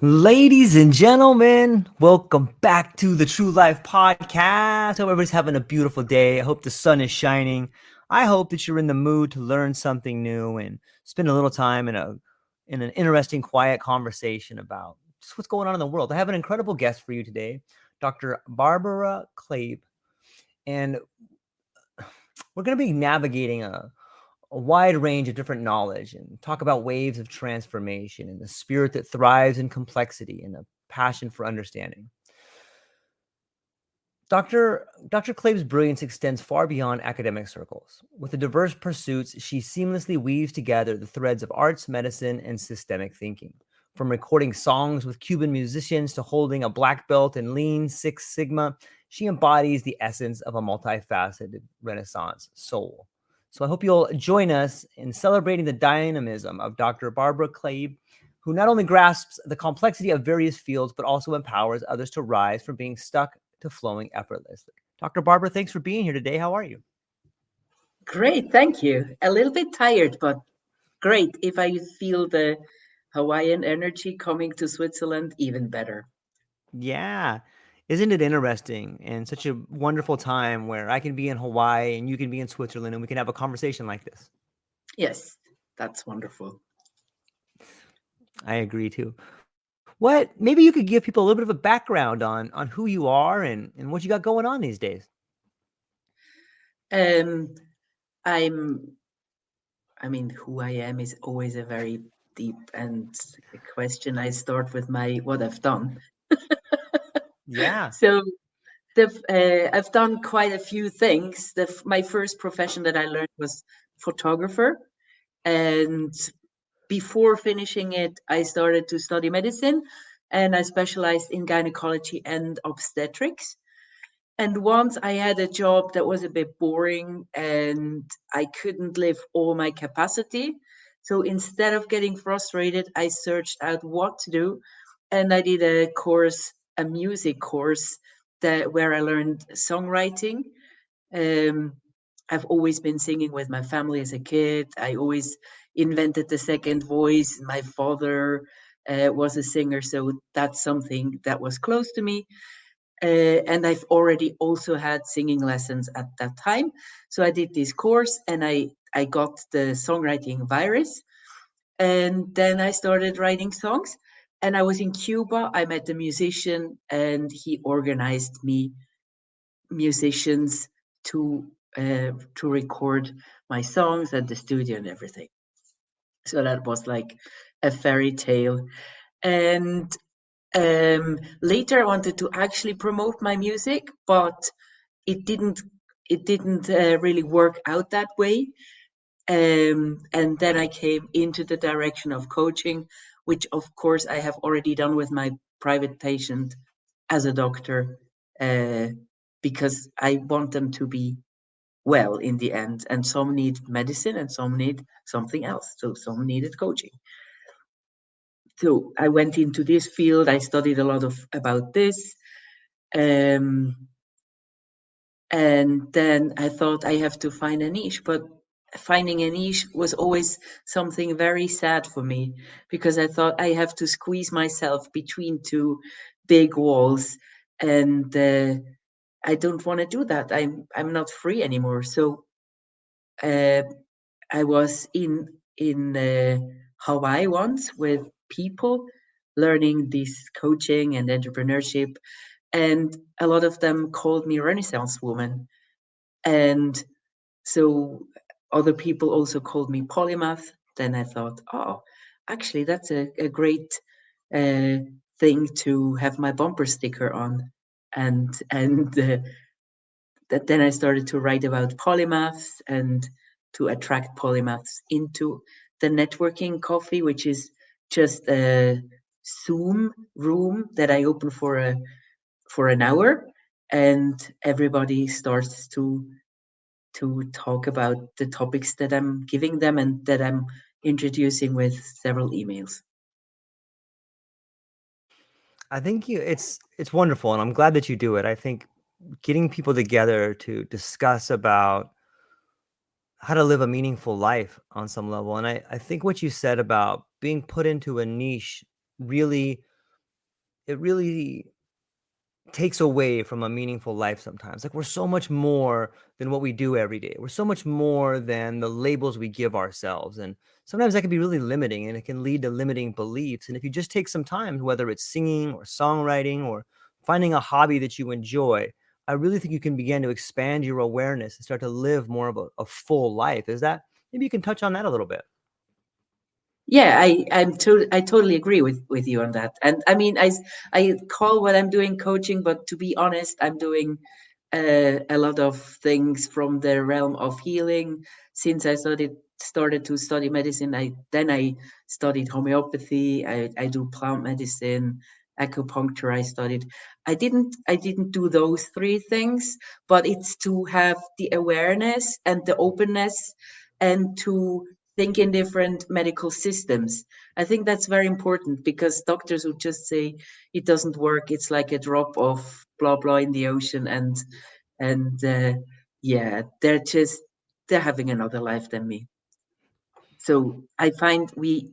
Ladies and gentlemen, welcome back to the True Life Podcast. Hope everybody's having a beautiful day. I hope the sun is shining. I hope that you're in the mood to learn something new and spend a little time in an interesting, quiet conversation about just what's going on in the world. I have an incredible guest for you today, Dr. Barbara Kleeb, and we're going to be navigating a wide range of different knowledge and talk about waves of transformation and the spirit that thrives in complexity and a passion for understanding. Dr. Kleeb's brilliance extends far beyond academic circles. With the diverse pursuits, she seamlessly weaves together the threads of arts, medicine, and systemic thinking. From recording songs with Cuban musicians to holding a black belt in Lean Six Sigma, she embodies the essence of a multifaceted Renaissance soul. So I hope you'll join us in celebrating the dynamism of Dr. Barbara Kleeb, who not only grasps the complexity of various fields, but also empowers others to rise from being stuck to flowing effortlessly. Dr. Barbara, thanks for being here today. How are you? Great, thank you. A little bit tired, but great. If I feel the Hawaiian energy coming to Switzerland, even better. Yeah. Isn't it interesting and such a wonderful time where I can be in Hawaii and you can be in Switzerland and we can have a conversation like this? Yes, that's wonderful. I agree too. Maybe you could give people a little bit of a background on who you are and what you got going on these days. Um, I'm, I mean, who I am is always a very deep and a question. I start with what I've done. Yeah. So I've done quite a few things. My first profession that I learned was photographer, and before finishing it, I started to study medicine and I specialized in gynecology and obstetrics. And once I had a job that was a bit boring and I couldn't live all my capacity. So instead of getting frustrated, I searched out what to do. And I did a music course where I learned songwriting. Um, I've always been singing with my family as a kid. I always invented the second voice. My father was a singer, so that's something that was close to me. And I've already also had singing lessons at that time. So I did this course and I got the songwriting virus. And then I started writing songs. And I was in Cuba. I met a musician and he organized me musicians to to record my songs at the studio and everything. So that was like a fairy tale. And later, I wanted to actually promote my music, but it didn't. It didn't really work out that way. And then I came into the direction of coaching, which of course I have already done with my private patient as a doctor, uh, because I want them to be well in the end. And some need medicine and some need something else. So some needed coaching. So I went into this field. I studied a lot of about this. Um, and then I thought I have to find a niche, but finding a niche was always something very sad for me because I thought I have to squeeze myself between two big walls, and I don't want to do that. I'm not free anymore. So uh, I was in Hawaii once with people learning this coaching and entrepreneurship, and a lot of them called me Renaissance woman, and so other people also called me Polymath. Then I thought, oh, actually, that's a great uh, thing to have my bumper sticker on, and then I started to write about polymaths and to attract polymaths into the networking coffee, which is just a Zoom room that I open for an hour, and everybody starts to talk about the topics that I'm giving them and that I'm introducing with several emails. I think it's wonderful and I'm glad that you do it. I think getting people together to discuss about how to live a meaningful life on some level. And I think what you said about being put into a niche really it really takes away from a meaningful life sometimes. Like we're so much more than what we do every day. We're so much more than the labels we give ourselves. And sometimes that can be really limiting and it can lead to limiting beliefs. And if you just take some time, whether it's singing or songwriting or finding a hobby that you enjoy, I really think you can begin to expand your awareness and start to live more of a full life. Is that, maybe you can touch on that a little bit? Yeah, I totally agree with you on that. And I mean, I call what I'm doing coaching, but to be honest, I'm doing a lot of things from the realm of healing. Since I started to study medicine, I studied homeopathy. I do plant medicine, acupuncture. I didn't do those three things, but it's to have the awareness and the openness and to think in different medical systems. I think that's very important because doctors would just say it doesn't work. It's like a drop of blah blah in the ocean, and yeah, they're having another life than me. So I find we,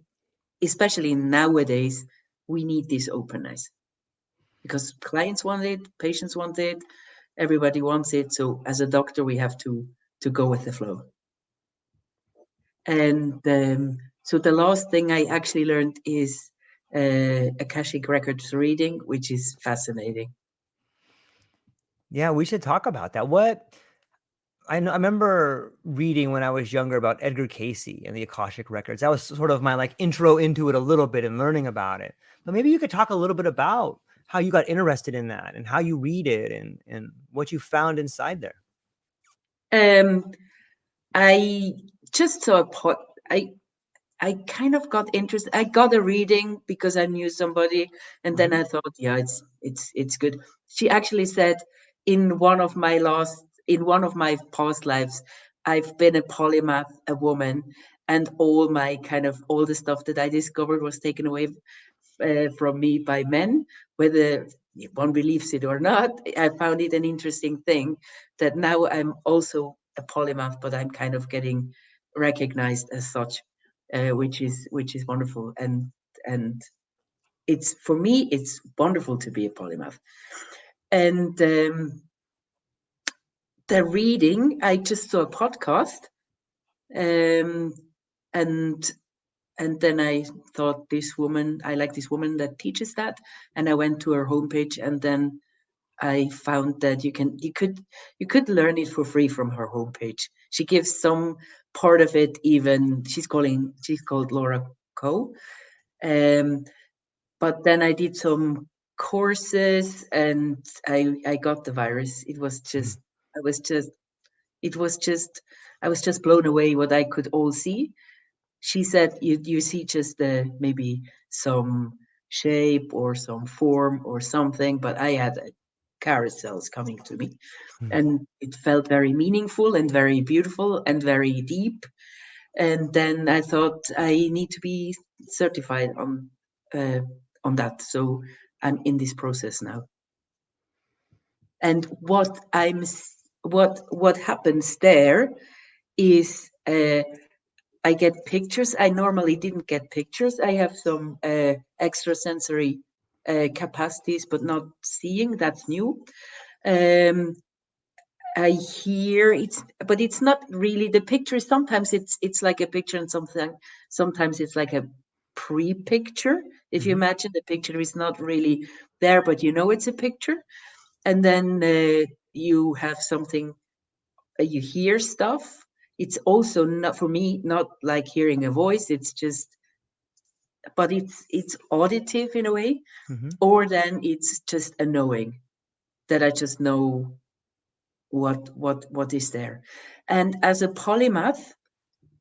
especially nowadays, we need this openness because clients want it, patients want it, everybody wants it. So as a doctor, we have to go with the flow. And so the last thing I actually learned is Akashic Records reading, which is fascinating. Yeah, we should talk about that. What I know, I remember reading when I was younger about Edgar Casey and the Akashic Records. That was sort of my like intro into it a little bit and learning about it. But maybe you could talk a little bit about how you got interested in that and how you read it and what you found inside there. Um, I just saw a pot. I kind of got interested. I got a reading because I knew somebody, and then Mhm. I thought, yeah, it's good. She actually said in one of my past lives, I've been a polymath, a woman, and all the stuff that I discovered was taken away from me by men, whether one believes it or not. I found it an interesting thing that now I'm also a polymath, but I'm kind of getting recognized as such, which is wonderful. And it's for me, it's wonderful to be a polymath. And the reading, I just saw a podcast, um, and and then I thought I like this woman that teaches that, and I went to her homepage, and then I found that you could learn it for free from her homepage. She gives some part of it even. She's called Laura Coe. Um, but then I did some courses, and I got the virus. I was just it was just I was just blown away what I could all see. She said you see just maybe some shape or some form or something, but I had carousels coming to me, Mhm. and it felt very meaningful and very beautiful and very deep. And then I thought I need to be certified uh, on that, so I'm in this process now. And what happens there is I get pictures. I normally didn't get pictures. I have some extrasensory capacities, but not seeing. That's new. Um, I hear but it's not really the picture. Sometimes it's like a picture, and sometimes it's like a pre-picture. If you Mhm. imagine the picture is not really there, but you know it's a picture, and then you have something, you hear stuff. It's also not for me, not like hearing a voice. It's just, but it's auditive in a way, Mhm. or then it's just a knowing that I just know what is there. And as a polymath,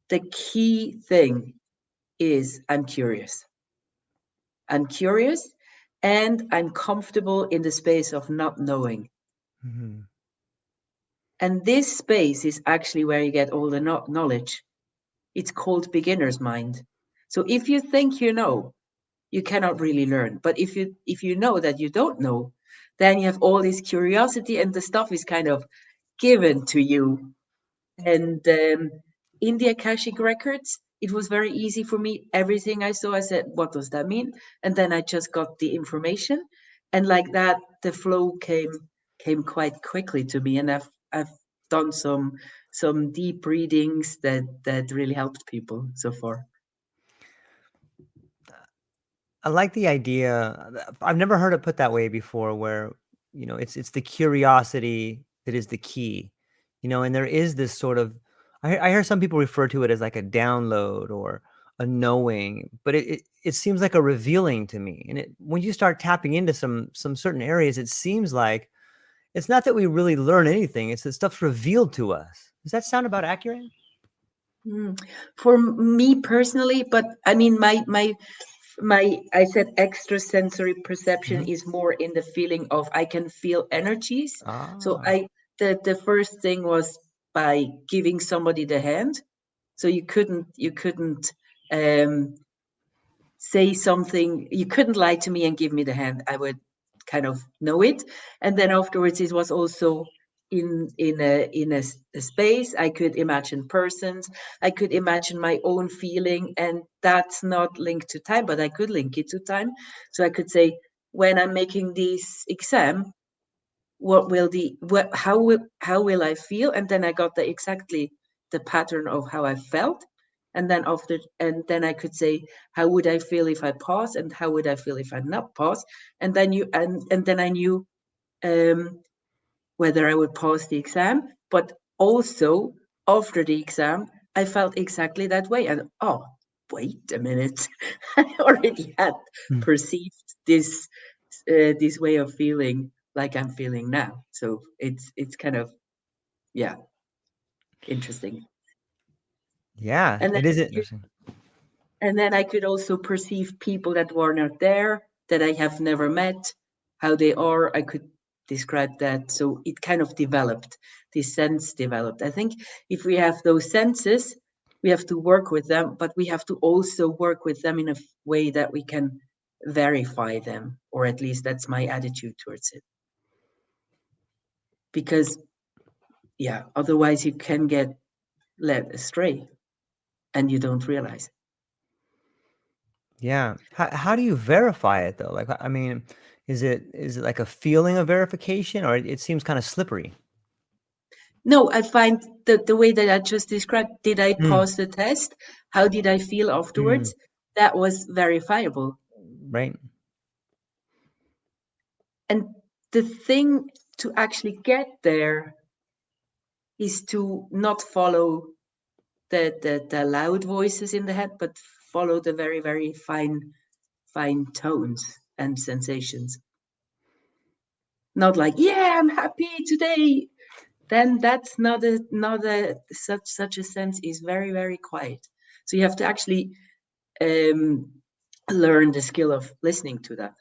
the key thing is I'm curious and I'm comfortable in the space of not knowing. Mhm. And this space is actually where you get all the knowledge. It's called beginner's mind. So if you think you know, you cannot really learn. But if you know that you don't know, then you have all this curiosity, and the stuff is kind of given to you. And in the Akashic records, it was very easy for me. Everything I saw, I said, "What does that mean?" And then I just got the information. and like that, the flow came quite quickly to me, and I've done some deep readings that really helped people so far. I like the idea. I've never heard it put that way before, where it's the curiosity that is the key, and there is this sort of. I hear some people refer to it as like a download or a knowing, but it seems like a revealing to me. And when you start tapping into some certain areas, it seems like it's not that we really learn anything; it's that stuff's revealed to us. Does that sound about accurate? For me personally, but I mean, my I said extrasensory perception Mhm. is more in the feeling of I can feel energies. So Ah. the first thing was by giving somebody the hand. So you couldn't um, say something. You couldn't lie to me and give me the hand. I would kind of know it, and then afterwards it was also in a space. I could imagine persons. I could imagine my own feeling, and that's not linked to time, but I could link it to time. So I could say, when I'm making this exam, how will I feel? And then I got exactly the pattern of how I felt. And then I could say, how would I feel if I pass, and how would I feel if I not pass? And then I knew um, whether I would pass the exam. But also, after the exam, I felt exactly that way. And oh, wait a minute, I already had Hmm. perceived this way of feeling like I'm feeling now. So it's kind of, yeah, interesting. Yeah, And then it is you, interesting. and then I could also perceive people that were not there, that I have never met, how they are. I could describe that. So it kind of developed, this sense developed. I think if we have those senses, we have to work with them, but we have to also work with them in a way that we can verify them, or at least that's my attitude towards it. Because, yeah, otherwise you can get led astray and you don't realize. Yeah. How do you verify it though? Like, I mean, is it like a feeling of verification, or it seems kind of slippery? No, I find that the way that I just described, did I Mm, pass the test? How did I feel mm, afterwards? That was verifiable. right. And the thing to actually get there is to not follow the loud voices in the head, but follow the very, very fine tones and sensations. Not like, yeah, I'm happy today. Then that's not a such a sense is very, very quiet. So you have to actually um, learn the skill of listening to that,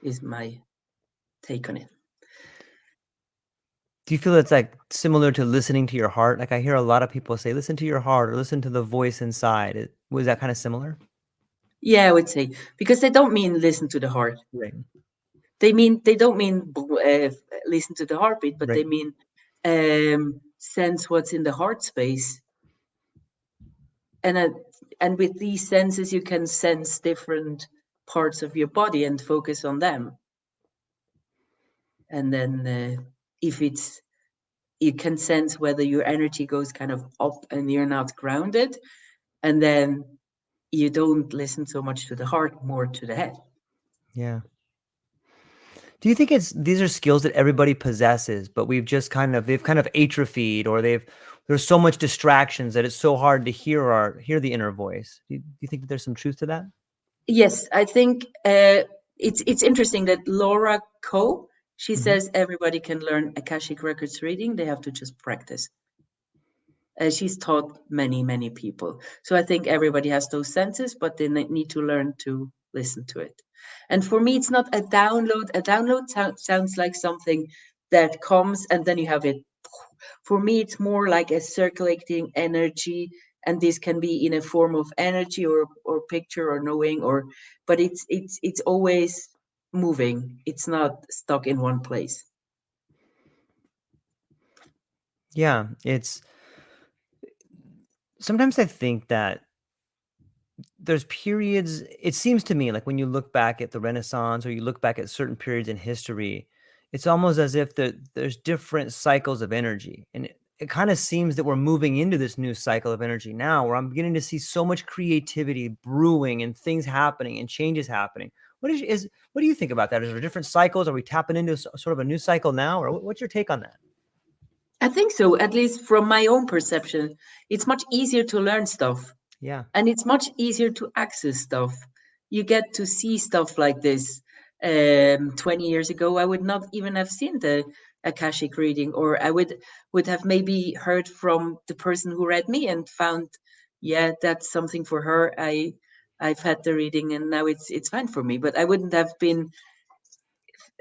is my take on it. Do you feel it's like similar to listening to your heart? Like I hear a lot of people say, listen to your heart or listen to the voice inside. Was that kind of similar? Yeah, I would say, because they don't mean listen to the heart. Right. They don't mean listen to the heartbeat, but Right. they mean sense what's in the heart space. And and with these senses, you can sense different parts of your body and focus on them. And then if it's you can sense whether your energy goes kind of up and you're not grounded, and then you don't listen so much to the heart, more to the head. Yeah. Do you think these are skills that everybody possesses, but they've kind of atrophied, or there's so much distractions that it's so hard to hear the inner voice? Do you think that there's some truth to that? Yes, I think it's interesting that Laura Coe, she Hmm. says everybody can learn Akashic Records reading. They have to just practice. She's taught many people. So I think everybody has those senses, but they need to learn to listen to it. And for me, it's not a download. A download sounds like something that comes and then you have it. For me, it's more like a circulating energy, and this can be in a form of energy or picture or knowing, or but it's always moving. It's not stuck in one place. Yeah, it's sometimes I think that there's periods, it seems to me like when you look back at the Renaissance or you look back at certain periods in history, it's almost as if there's different cycles of energy. And it kind of seems that we're moving into this new cycle of energy now, where I'm beginning to see so much creativity brewing and things happening and changes happening. What do you think about that? Is there different cycles? Are we tapping into sort of a new cycle now? Or what's your take on that? I think so, at least from my own perception. It's much easier to learn stuff, Yeah, and it's much easier to access stuff. You get to see stuff like this. 20 years ago, I would not even have seen the Akashic reading, or I would have maybe heard from the person who read me and found, yeah, that's something for her. I've had the reading and now it's fine for me. But I wouldn't have been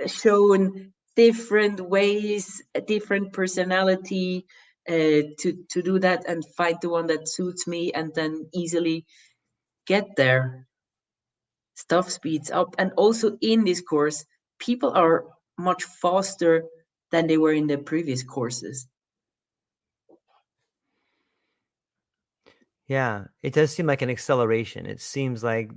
shown different ways, a different personality, to do that and find the one that suits me and then easily get there. Stuff speeds up. And also in this course, people are much faster than they were in the previous courses. yeah, it does seem like an acceleration. It seems like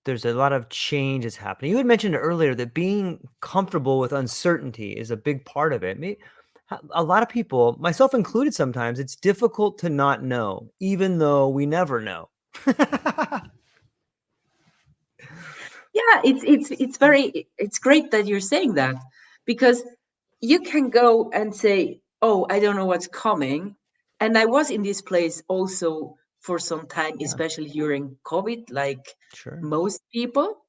there's a lot of changes happening. You had mentioned earlier that being comfortable with uncertainty is a big part of it. A lot of people, myself included, sometimes it's difficult to not know, even though we never know. Yeah, it's great that you're saying that, because you can go and say, "Oh, I don't know what's coming." And I was in this place also for some time, Yeah, especially during COVID, like sure. most people.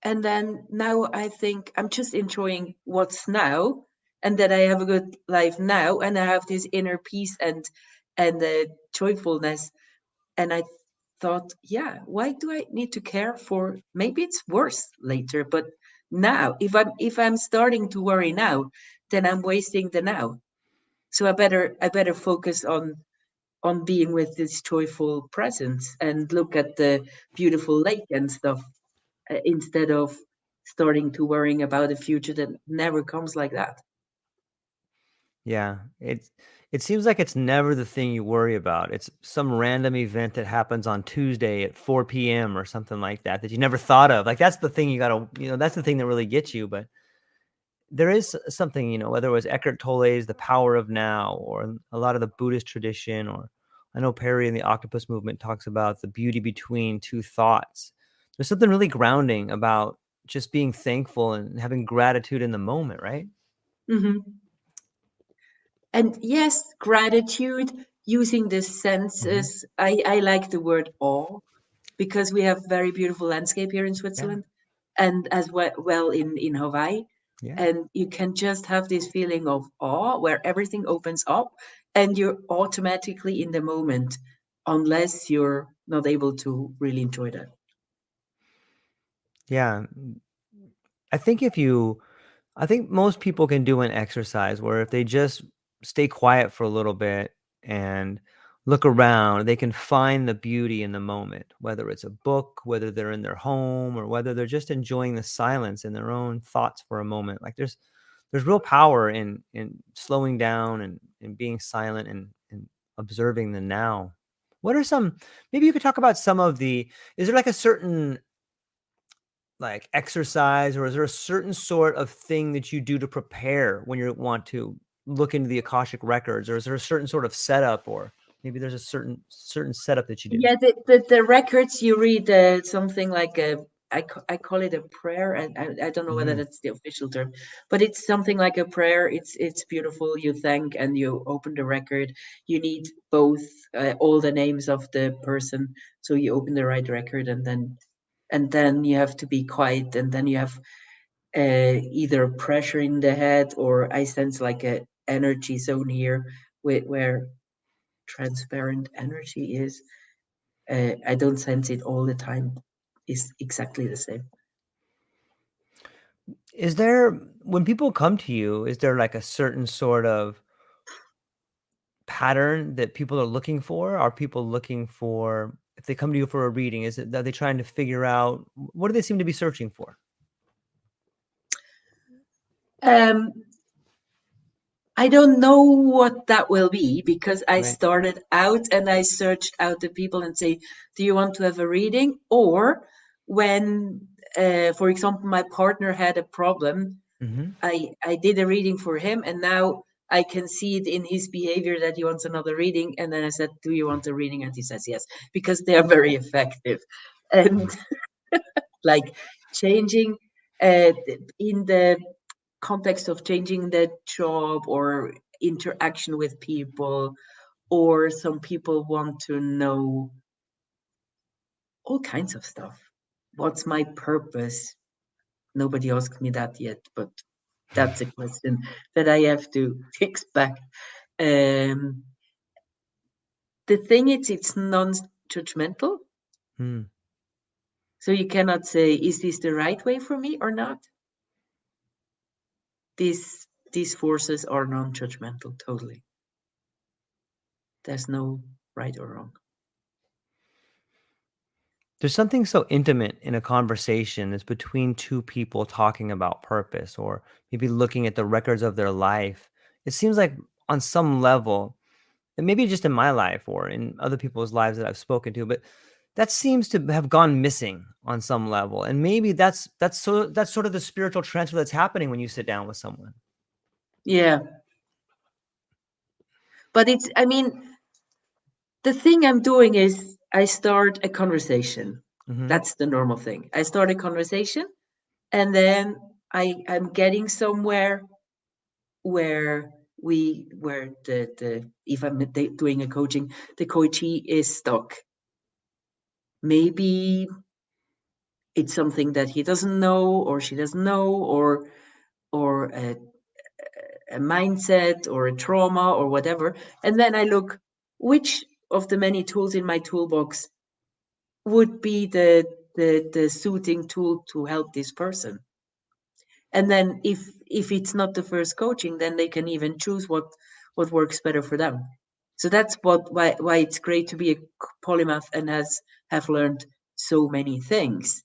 And then now I think I'm just enjoying what's now, and that I have a good life now, and I have this inner peace and joyfulness. And I thought, yeah, why do I need to care for, maybe it's worse later, but now, if I'm starting to worry now, then I'm wasting the now. So I better focus on being with this joyful presence and look at the beautiful lake and stuff, instead of starting to worrying about a future that never comes like that. Yeah, it seems like it's never the thing you worry about. It's some random event that happens on Tuesday at 4 p.m. or something like that that you never thought of. Like that's the thing you gotta, that's the thing that really gets you. But there is something, whether it was Eckhart Tolle's The Power of Now or a lot of the Buddhist tradition, or I know Perry in the Octopus Movement talks about the beauty between two thoughts. There's something really grounding about just being thankful and having gratitude in the moment, right? Hmm. And yes, gratitude, using the Hmm. senses. I like the word awe, because we have very beautiful landscape here in Yeah, Switzerland, and as well in Hawaii. yeah. And you can just have this feeling of awe where everything opens up and you're automatically in the moment, unless you're not able to really enjoy that. Yeah. I think if you I think most people can do an exercise where if they just stay quiet for a little bit and look around, they can find the beauty in the moment, whether it's a book, whether they're in their home, or whether they're just enjoying the silence in their own thoughts for a moment. Like there's real power in slowing down and being silent and observing the now. What are some, maybe you could talk about some of the, is there like a certain like exercise, or is there a certain sort of thing that you do to prepare when you want to look into the Akashic records, or is there a certain sort of setup, or maybe there's a certain setup that you do? Yeah, the records you read, something like I call it a prayer, and I don't know whether Hmm. that's the official term, but it's something like a prayer. It's beautiful. You thank and you open the record. You need both, all the names of the person, so you open the right record, and then you have to be quiet, and then you have either pressure in the head, or I sense like a energy zone here, where transparent energy is. I don't sense it all the time. Is exactly the same. Is there, when people come to you, is there like a certain sort of pattern that people are looking for? Are people looking for, if they come to you for a reading, are they trying to figure out, what do they seem to be searching for? Um, I don't know what that will be, because I Right. started out and I searched out the people and say, do you want to have a reading? Or when, for example, my partner had a problem, Mm-hmm. I did a reading for him, and now I can see it in his behavior that he wants another reading. And then I said, do you want a reading? And he says yes, because they are very effective. And like changing in the context of changing the job or interaction with people, or some people want to know all kinds of stuff. What's my purpose? Nobody asked me that yet, but that's a question that I have to expect. Um, the thing is, it's non-judgmental, Mm. so you cannot say, "Is this the right way for me or not?" These forces are non-judgmental, totally. There's no right or wrong. There's something so intimate in a conversation that's between two people talking about purpose or maybe looking at the records of their life. It seems like on some level, and maybe just in my life or in other people's lives that I've spoken to, but that seems to have gone missing on some level. And maybe that's sort of the spiritual transfer that's happening when you sit down with someone. Yeah, but it's, I mean, the thing I'm doing is I start a conversation. Hmm. That's the normal thing. I start a conversation, and then I'm getting somewhere where where the if I'm doing a coaching, the coachee is stuck. Maybe it's something that he doesn't know or she doesn't know, or a mindset or a trauma or whatever. And then I look, which of the many tools in my toolbox would be the suiting tool to help this person. And then if it's not the first coaching, then they can even choose what works better for them. So that's why it's great to be a polymath and have learned so many things,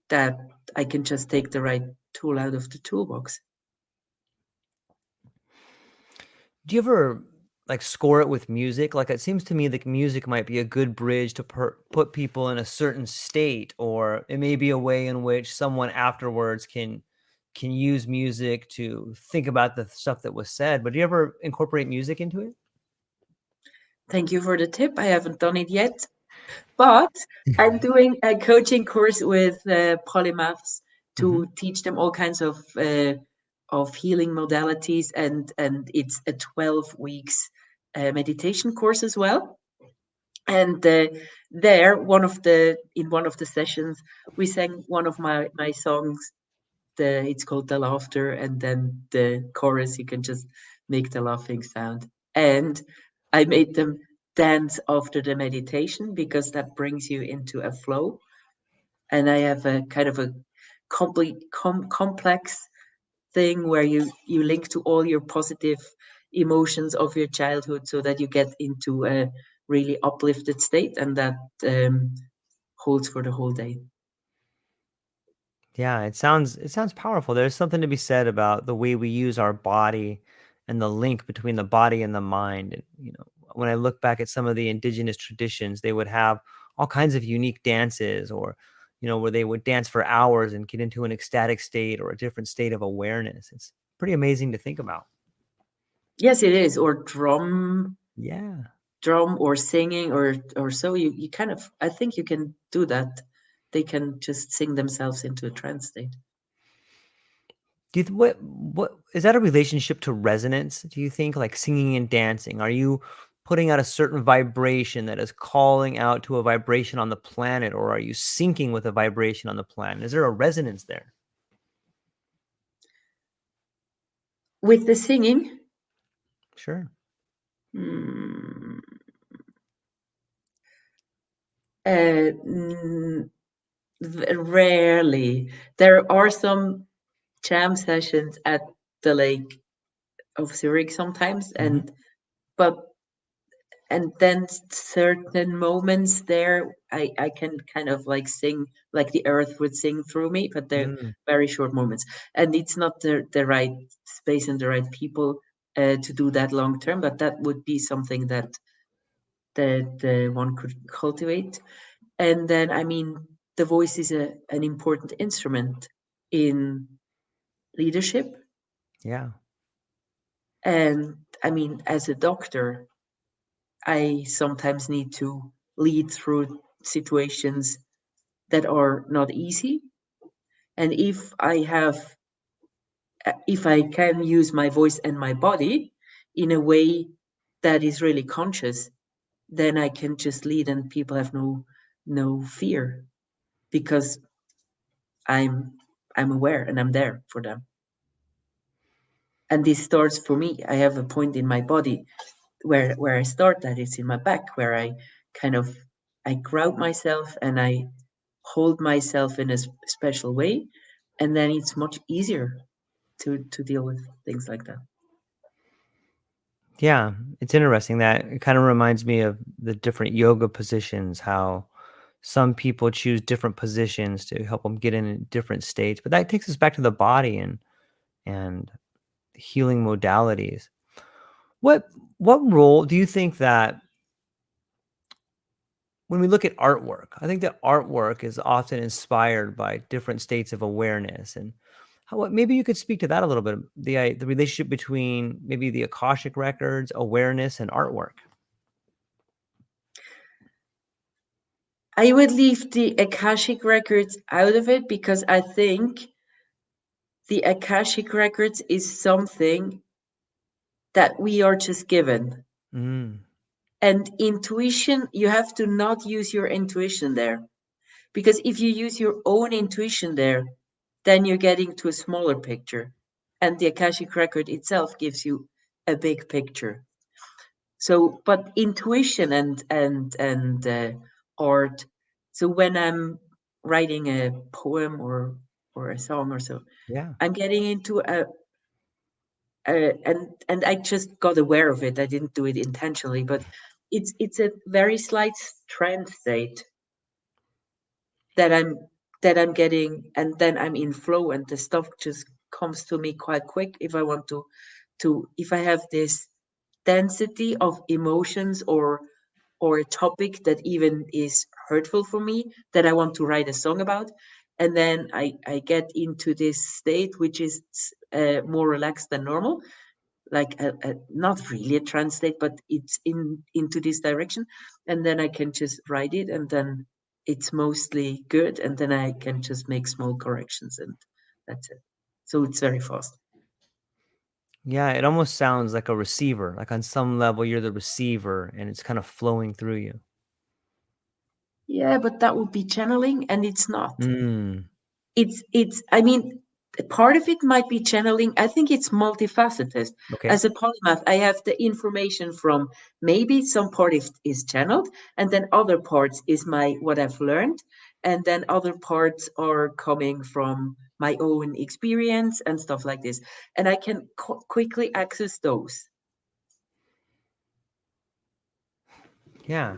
that I can just take the right tool out of the toolbox. Do you ever like score it with music? Like it seems to me like music might be a good bridge to put people in a certain state, or it may be a way in which someone afterwards can use music to think about the stuff that was said. But do you ever incorporate music into it? Thank you for the tip. I haven't done it yet, but I'm doing a coaching course with polymaths Hmm. to teach them all kinds of healing modalities, and it's a 12 weeks meditation course as well. And there, in one of the sessions, we sang one of my songs. It's called The Laughter, and then the chorus, you can just make the laughing sound. And I made them dance after the meditation, because that brings you into a flow. And I have a kind of a complex thing where you link to all your positive emotions of your childhood, so that you get into a really uplifted state, and that holds for the whole day. Yeah, it sounds powerful. There's something to be said about the way we use our body and the link between the body and the mind. And when I look back at some of the indigenous traditions, they would have all kinds of unique dances, or where they would dance for hours and get into an ecstatic state or a different state of awareness. It's pretty amazing to think about. Yes, it is. Or Yeah. drum or singing, or so you kind of, I think you can do that. They can just sing themselves into a trance state. What is that a relationship to resonance? Do you think, like singing and dancing? Are you putting out a certain vibration that is calling out to a vibration on the planet, or are you syncing with a vibration on the planet? Is there a resonance there? With the singing, Sure. mm, uh, mm, rarely. There are some jam sessions at the Lake of Zurich sometimes, Hmm. and but and then certain moments there, I can kind of like sing, like the earth would sing through me, but they're Mm, very short moments, and it's not the right space and the right people to do that long term. But that would be something that one could cultivate. And then, I mean, the voice is an important instrument in leadership. yeah. And I mean, as a doctor, I sometimes need to lead through situations that are not easy. And if I can use my voice and my body in a way that is really conscious, then I can just lead and people have no fear because I'm I'm aware and I'm there for them. And this starts for me. I have a point in my body where I start that it's in my back where I kind of I ground myself and I hold myself in a special way, and then it's much easier to deal with things like that. Yeah, it's interesting that it kind of reminds me of the different yoga positions, how some people choose different positions to help them get in different states. But that takes us back to the body and healing modalities. What what role do you think that when we look at artwork, I think that artwork is often inspired by different states of awareness, and how maybe you could speak to that a little bit, the relationship between maybe the Akashic records, awareness, and artwork. I would leave the Akashic records out of it because I think the Akashic records is something that we are just given. Mm, And intuition, you have to not use your intuition there. Because if you use your own intuition there, then you're getting to a smaller picture. And the Akashic record itself gives you a big picture. So, but intuition and art. So when I'm writing a poem or a song or so, yeah. I'm getting into and I just got aware of it. I didn't do it intentionally, but it's a very slight trance state that I'm getting, and then I'm in flow, and the stuff just comes to me quite quick if I want to if I have this density of emotions or a topic that even is hurtful for me that I want to write a song about. And then I get into this state which is more relaxed than normal, like not really a trance state, but it's into this direction. And then I can just write it, and then it's mostly good. And then I can just make small corrections, and that's it. So it's very fast. Yeah, it almost sounds like a receiver. Like on some level, you're the receiver and it's kind of flowing through you. Yeah, but that would be channeling, and it's not. Mm, It's I mean, part of it might be channeling. I think it's multifaceted. okay. As a polymath, I have the information from maybe some part is channeled, and then other parts is my what I've learned, and then other parts are coming from my own experience and stuff like this, and I can quickly access those. Yeah.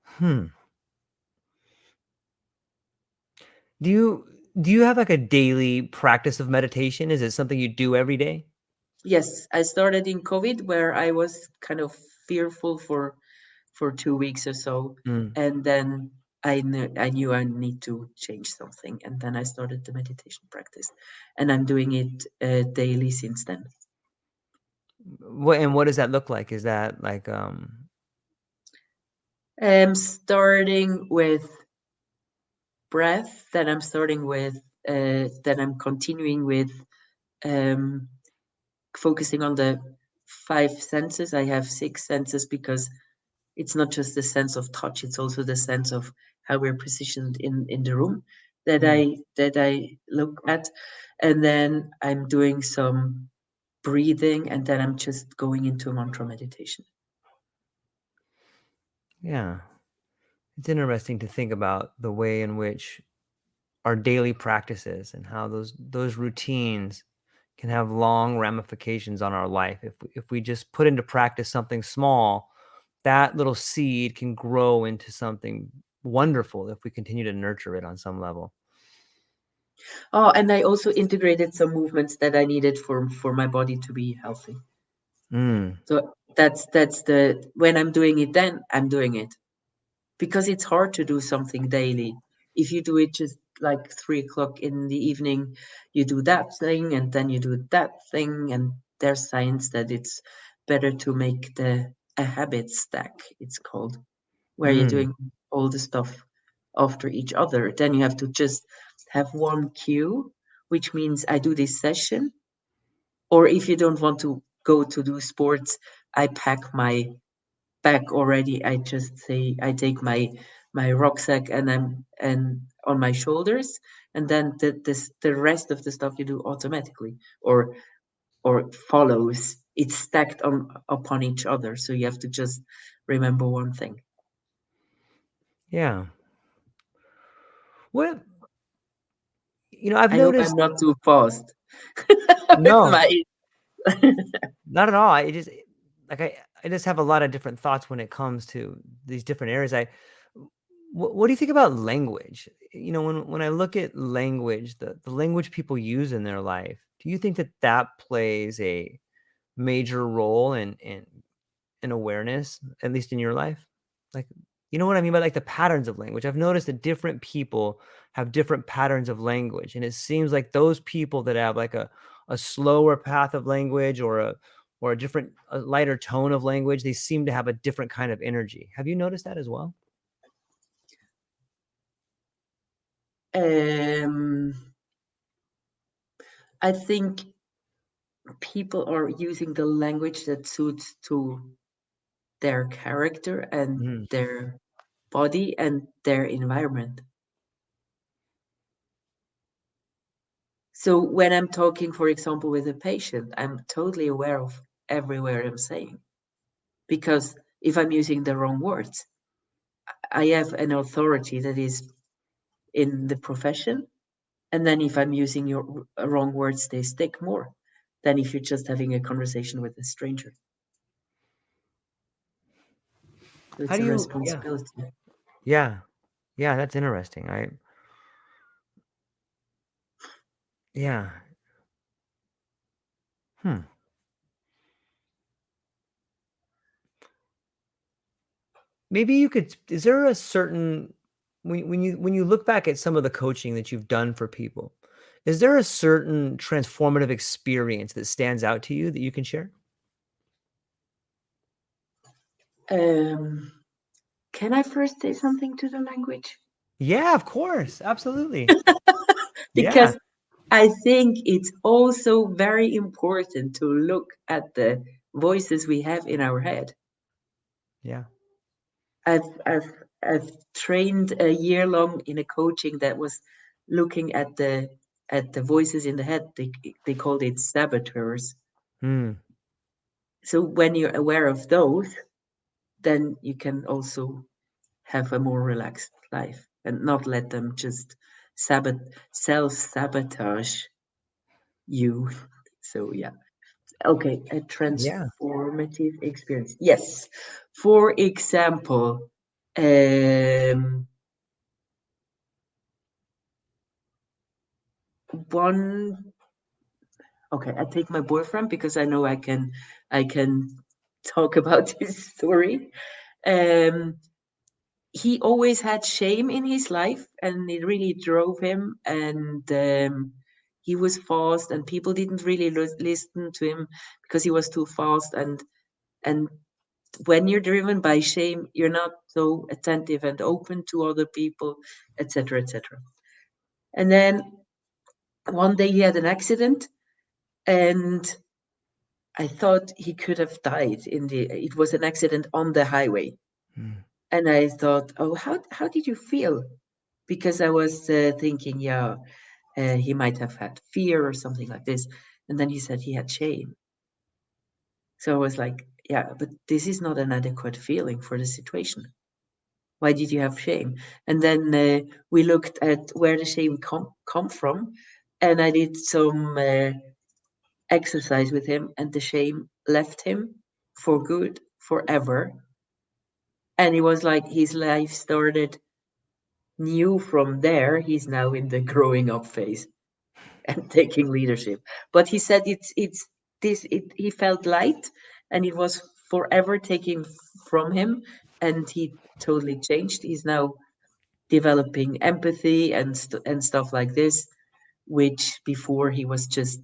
Hmm. Do you do you have like a daily practice of meditation? Is it something you do every day? Yes, I started in COVID where I was kind of fearful for 2 weeks or so, Mm. and then I knew I need to change something, and then I started the meditation practice, and I'm doing it daily since then. What does that look like? Is that like Starting with breath, then I'm starting with then I'm continuing with um, focusing on the five senses. I have six senses because it's not just the sense of touch, it's also the sense of how we're positioned in the room that mm, I look at. And then I'm doing some breathing, and then I'm just going into a mantra meditation. yeah. It's interesting to think about the way in which our daily practices and how those routines can have long ramifications on our life. If we just put into practice something small, that little seed can grow into something wonderful if we continue to nurture it on some level. Oh, and I also integrated some movements that I needed for my body to be healthy. Mm. So that's the when I'm doing it, then I'm doing it, because it's hard to do something daily. If you do it just like 3 o'clock in the evening, you do that thing and then you do that thing, and there's science that it's better to make a habit stack, it's called, where you're Mm. doing all the stuff after each other. Then you have to just have one cue, which means I do this session. Or if you don't want to go to do sports, I pack my bag already. I just say I take my rucksack and on my shoulders, and then the rest of the stuff you do automatically, or follows. It's stacked on upon each other, so you have to just remember one thing. Yeah. What, I've I hope I'm noticed. not too fast with No, my. not at all. I just like I just have a lot of different thoughts when it comes to these different areas. What do you think about language? When I look at language, the language people use in their life, do you think that that plays a major role in awareness, at least in your life? Like, you know what I mean by like the patterns of language? I've noticed that different people have different patterns of language, and it seems like those people that have like a slower path of language or a lighter tone of language, they seem to have a different kind of energy. Have you noticed that as well? um, I think people are using the language that suits to their character and Mm. their body and their environment. So when I'm talking, for example, with a patient, I'm totally aware of every word I'm saying, because if I'm using the wrong words, I have an authority that is in the profession. And then if I'm using your wrong words, they stick more than if you're just having a conversation with a stranger. So How it's do a you? Yeah, responsibility. yeah, yeah. That's interesting. Yeah. Hmm. Maybe you could. Is there a certain when you look back at some of the coaching that you've done for people, is there a certain transformative experience that stands out to you that you can share? Um, can I first say something to the language? Yeah, of course, absolutely. Yeah, Because I think it's also very important to look at the voices we have in our head. yeah. I've trained a year long in a coaching that was looking at the voices in the head. They called it saboteurs. Hmm. So when you're aware of those, then you can also have a more relaxed life and not let them just self sabotage you. So yeah. Okay, a Yeah. transformative experience. Yes. For example, one okay, I take my boyfriend because I know I can talk about his story. Um he always had shame in his life, and it really drove him, and he was fast and people didn't really listen to him because he was too fast, and when you're driven by shame, you're not so attentive and open to other people, etc., etc. And then one day he had an accident, and I thought he could have died in the. It was an accident on the highway, Hmm. and I thought, oh, how did you feel? Because I was thinking, yeah, he might have had fear or something like this, and then he said he had shame. So I was like, yeah, but this is not an adequate feeling for the situation. Why did you have shame? And then we looked at where the shame come from, and I did some exercise with him, and the shame left him for good, forever. And it was like his life started new from there. He's now in the growing up phase and taking leadership. But he said he felt light, and it was forever taken from him, and he totally changed. He's now developing empathy and stuff like this, which before he was just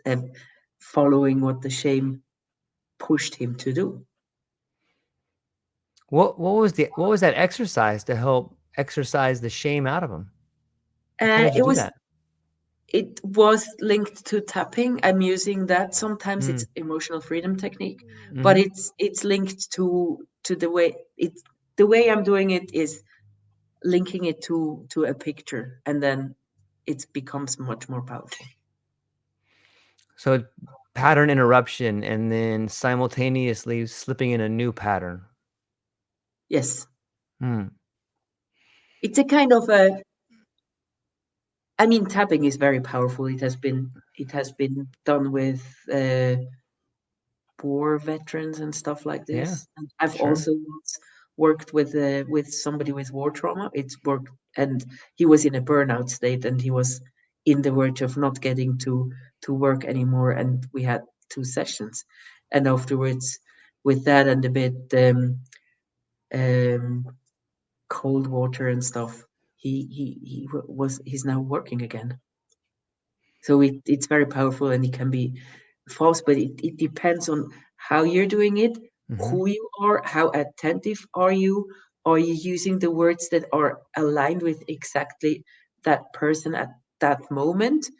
uh, following what the shame pushed him to do. What was that exercise to help exercise the shame out of him? How did you It do was that? it was linked to tapping. I'm using that. Sometimes Mm. it's emotional freedom technique, but Hmm. it's linked to the way I'm doing it is linking it to a picture, and then it becomes much more powerful. So pattern interruption and then simultaneously slipping in a new pattern. Yes, Hmm. it's a kind of a. I mean, tapping is very powerful. It has been done with war veterans and stuff like Yeah, this. And I've sure. also once worked with somebody with war trauma. It's worked, and he was in a burnout state, and he was in the verge of not getting to work anymore. And we had 2 sessions, and afterwards, with that and a bit um, cold water and stuff, he's now working again. So it's very powerful, and it can be false, but it depends on how you're doing it, Hmm. who you are, how attentive are you. Are you using the words that are aligned with exactly that person at that moment?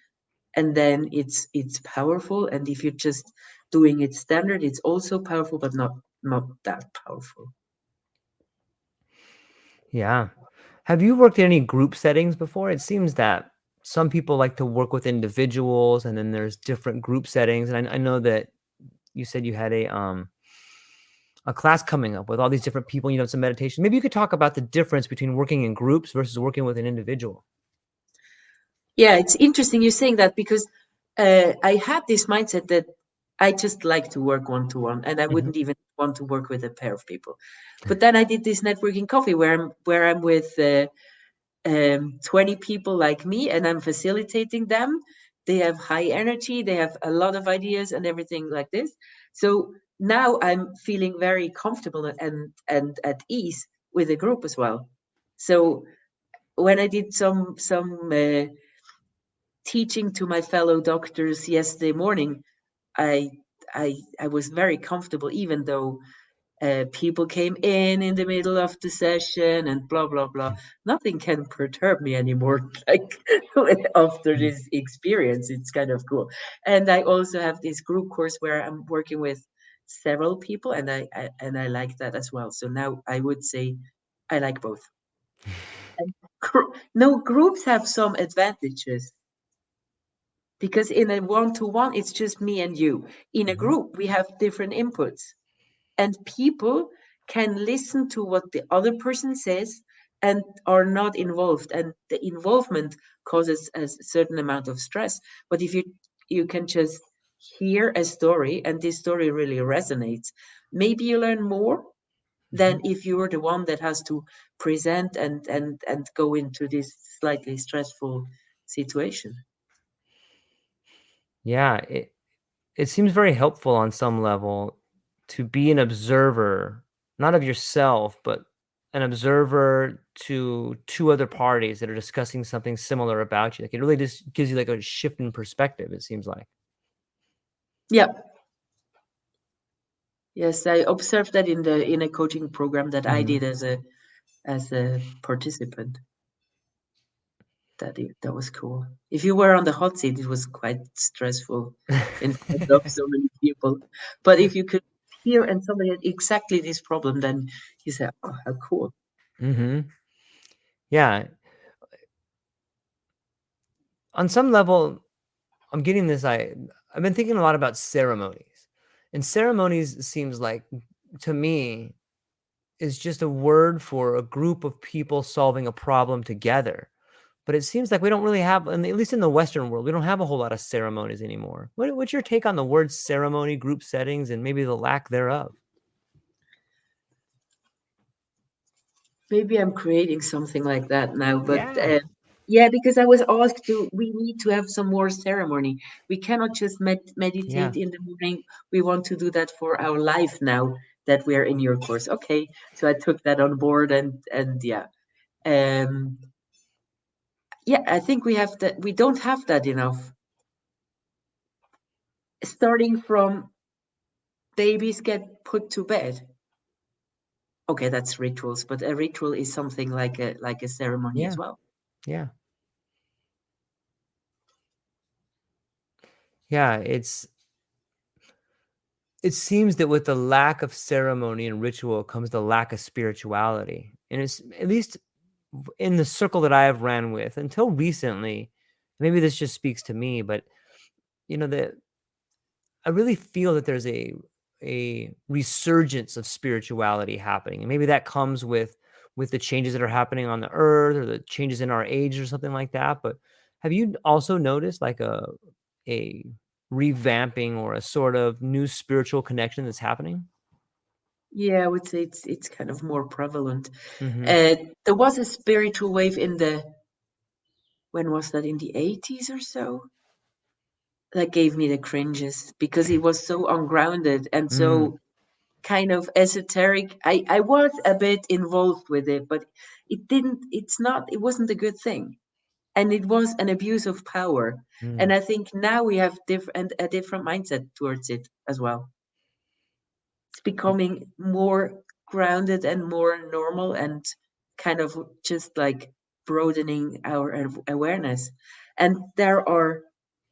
And then it's powerful. And if you're just doing it standard, it's also powerful, but not that powerful. Yeah. Have you worked in any group settings before? It seems that some people like to work with individuals, and then there's different group settings. And I know that you said you had a class coming up with all these different people. You know, some meditation. Maybe you could talk about the difference between working in groups versus working with an individual. Yeah, it's interesting you saying that, because I had this mindset that I just like to work one to one, and I Hmm. wouldn't even want to work with a pair of people. But then I did this networking coffee where I'm with 20 people like me, and I'm facilitating them. They have high energy, they have a lot of ideas and everything like this. So now I'm feeling very comfortable and at ease with the group as well. So when I did some teaching to my fellow doctors yesterday morning, I I was very comfortable, even though people came in the middle of the session and blah blah blah. Nothing can perturb me anymore. Like after this experience, it's kind of cool. And I also have this group course where I'm working with several people, and I like that as well. So now I would say I like both. And no, groups have some advantages, because in a one-to-one it's just me and you. In a Hmm. group we have different inputs, and people can listen to what the other person says and are not involved, and the involvement causes a certain amount of stress. But if you can just hear a story, and this story really resonates, maybe you learn more Hmm. than if you're the one that has to present and go into this slightly stressful situation. Yeah, it seems very helpful on some level to be an observer, not of yourself, but an observer to two other parties that are discussing something similar about you. Like it really just gives you like a shift in perspective, it seems like. Yeah. Yes, I observed that in a coaching program that I Hmm. did as a participant. That was cool. If you were on the hot seat, it was quite stressful in front of so many people. But if you could hear and somebody had exactly this problem, then you say, "Oh, how cool!" Hmm. Yeah. On some level, I'm getting this. I've been thinking a lot about ceremonies, and ceremonies seems like to me is just a word for a group of people solving a problem together. But it seems like we don't really have, at least in the Western world, we don't have a whole lot of ceremonies anymore. What's your take on the word ceremony, group settings, and maybe the lack thereof? Maybe I'm creating something like that now, but Yeah, yeah, because I was asked to, we need to have some more ceremony. We cannot just yeah, meditate in the morning. We want to do that for our life now that we're in your course. Okay, so I took that on board, and yeah, um, yeah, I think we have that. We don't have that enough. Starting from babies get put to bed. Okay, that's rituals, but a ritual is something like a ceremony as yeah, well. yeah, yeah. It seems that with the lack of ceremony and ritual comes the lack of spirituality, and it's at least in the circle that I have ran with until recently. Maybe this just speaks to me, but that I really feel that there's a resurgence of spirituality happening, and maybe that comes with the changes that are happening on the earth or the changes in our age or something like that. But have you also noticed like a revamping or a sort of new spiritual connection that's happening? Yeah, I would say it's kind of more prevalent. Mm-hmm. There was a spiritual wave in the, when was that, in the 80s or so? That gave me the cringes because it was so ungrounded and Mm, so kind of esoteric. I was a bit involved with it, but it wasn't a good thing. And it was an abuse of power. And mm, I think now we have a different mindset towards it as well. It's becoming more grounded and more normal and kind of just like broadening our awareness. And there are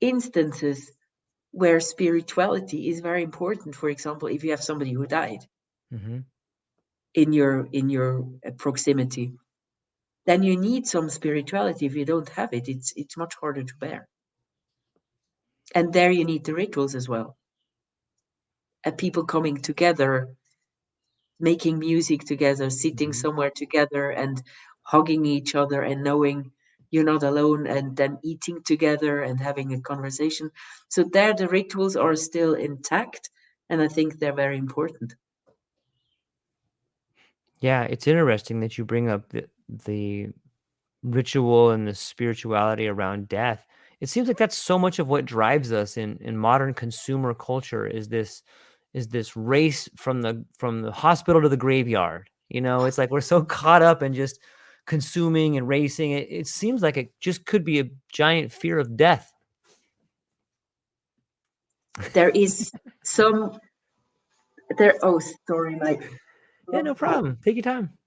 instances where spirituality is very important. For example, if you have somebody who died mm-hmm. in your proximity, then you need some spirituality. If you don't have it, it's much harder to bear. And there you need the rituals as well. And people coming together, making music together, sitting Mm-hmm. somewhere together and hugging each other and knowing you're not alone, and then eating together and having a conversation. So there the rituals are still intact, and I think they're very important. Yeah, it's interesting that you bring up the ritual and the spirituality around death. It seems like that's so much of what drives us in modern consumer culture is this race from the hospital to the graveyard. It's like we're so caught up in just consuming and racing. It seems like it just could be a giant fear of death. There is some there. Oh, sorry, my Yeah, no problem. Take your time.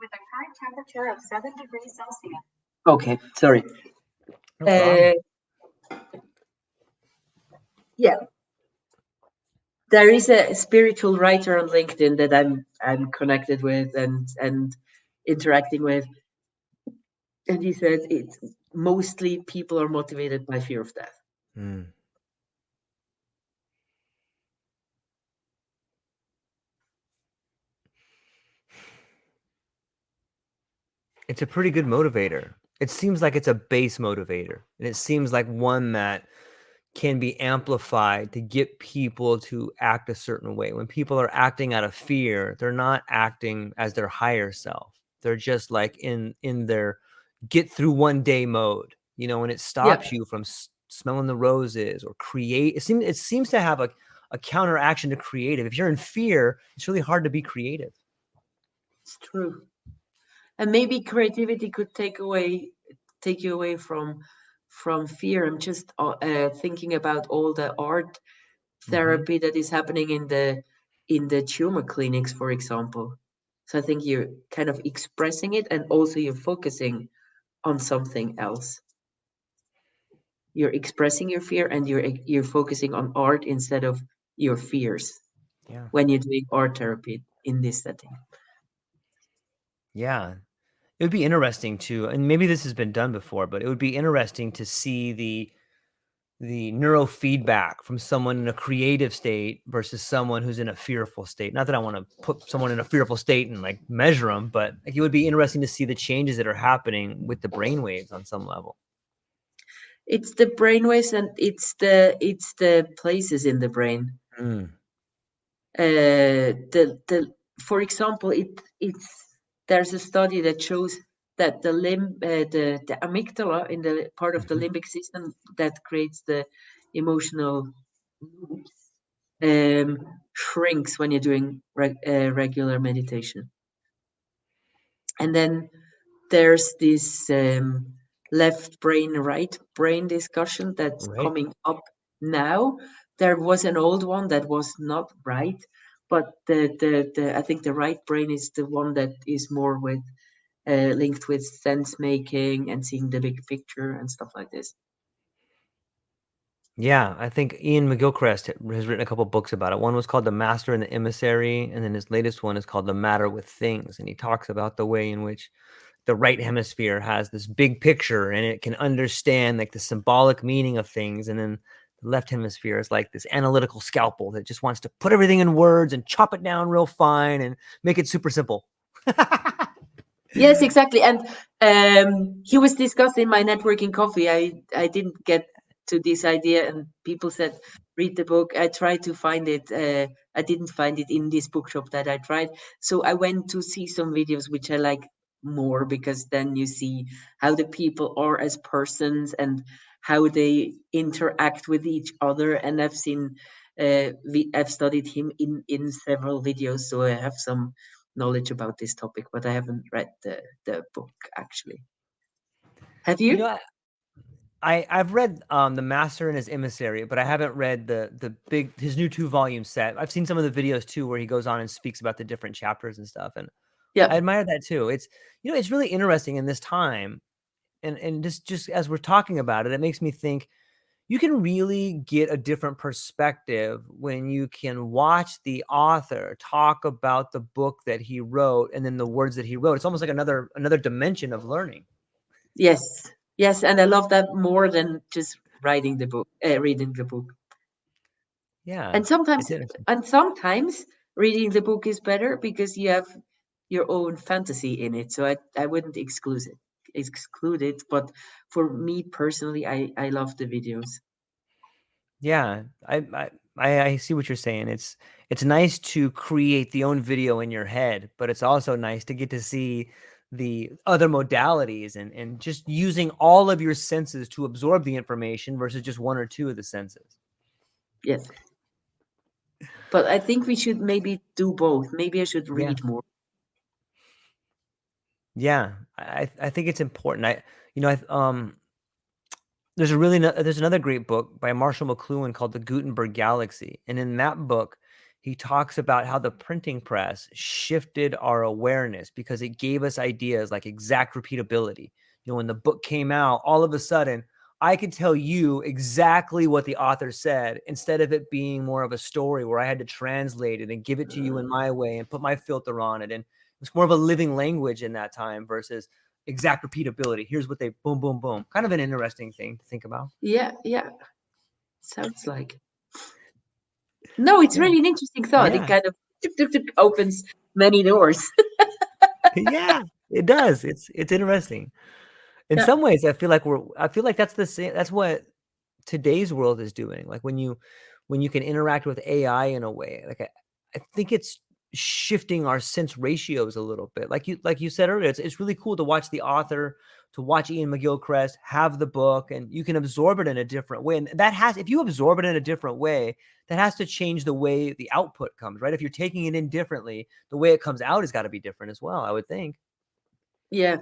with a current temperature of 7 degrees Celsius. Okay, sorry. No Uh, problem. yeah, there is a spiritual writer on LinkedIn that I'm connected with and interacting with, and he says it's mostly people are motivated by fear of death. Mm. It's a pretty good motivator. It seems like it's a base motivator, and it seems like one that can be amplified to get people to act a certain way. When people are acting out of fear, they're not acting as their higher self. They're just like in their get through one day mode, and it Yeah, stops you from smelling the roses or create. It seems to have a counteraction to creative. If you're in fear, it's really hard to be creative. it's true. And maybe creativity could take you away from fear. I'm just thinking about all the art Hmm. therapy that is happening in the tumor clinics, for example. So I think you're kind of expressing it, and also you're focusing on something else. You're expressing your fear, and you're focusing on art instead of your fears Yeah. when you're doing art therapy in this setting. Yeah. It would be interesting to, and maybe this has been done before, but it would be interesting to see the neurofeedback from someone in a creative state versus someone who's in a fearful state. Not that I want to put someone in a fearful state and like measure them, but like, it would be interesting to see the changes that are happening with the brainwaves on some level. It's the brainwaves, and it's the places in the brain. The for example, it's there's a study that shows that the amygdala in the part of the limbic system that creates the emotional loops, shrinks when you're doing regular meditation. And then there's this left brain, right brain discussion that's Right. coming up now. There was an old one that was not right, but the I think the right brain is the one that is more with linked with sense making and seeing the big picture and stuff like this. Yeah, I think Ian McGilchrist has written a couple books about it. One was called The Master and the Emissary, and then his latest one is called The Matter with Things. And he talks about the way in which the right hemisphere has this big picture and it can understand like the symbolic meaning of things. And then the left hemisphere is like this analytical scalpel that just wants to put everything in words and chop it down real fine and make it super simple. Yes, exactly. And he was discussing my networking coffee. I didn't get to this idea, and people said read the book. I tried to find it. I didn't find it in this bookshop that I tried. So I went to see some videos which I like more, because then you see how the people are as persons and how they interact with each other. And I've seen, I've studied him in several videos, so I have some knowledge about this topic, but I haven't read the book actually. Have You you? know, I've read The Master and His Emissary, but I haven't read the big his new 2-volume set. I've seen some of the videos too where he goes on and speaks about the different chapters and stuff, and I Yeah. admire that too. It's it's really interesting in this time, and just as we're talking about it, it makes me think you can really get a different perspective when you can watch the author talk about the book that he wrote and then the words that he wrote. It's almost like another dimension of learning. Yes. Yes, and I love that more than just writing the book, reading the book. Yeah, And sometimes, it's interesting. reading the book is better because you have your own fantasy in it. So I wouldn't exclude it, but for me personally, I love the videos. Yeah, I see what you're saying. It's nice to create the own video in your head, but it's also nice to get to see the other modalities and just using all of your senses to absorb the information versus just one or two of the senses. Yes. But I think we should maybe do both. Maybe I should Yeah. read more. Yeah, I think it's important. There's another great book by Marshall McLuhan called The Gutenberg Galaxy, and in that book, he talks about how the printing press shifted our awareness because it gave us ideas like exact repeatability. When the book came out, all of a sudden, I could tell you exactly what the author said instead of it being more of a story where I had to translate it and give it to you in my way and put my filter on it. And it was more of a living language in that time versus exact repeatability. Here's what they boom, boom, boom. Kind of an interesting thing to think about. Yeah, yeah. Sounds like. No, it's Yeah. really an interesting thought. It Yeah. kind of tuk, tuk, tuk, opens many doors. Yeah. It does. It's interesting. In Yeah. some ways, I feel like that's the same. That's what today's world is doing. Like when you can interact with AI in a way, like I think it's shifting our sense ratios a little bit. Like you said earlier, it's really cool to watch the author, to watch Ian McGilchrist have the book, and you can absorb it in a different way. And if you absorb it in a different way, that has to change the way the output comes, right? If you're taking it in differently, the way it comes out has got to be different as well, I would think. Yeah.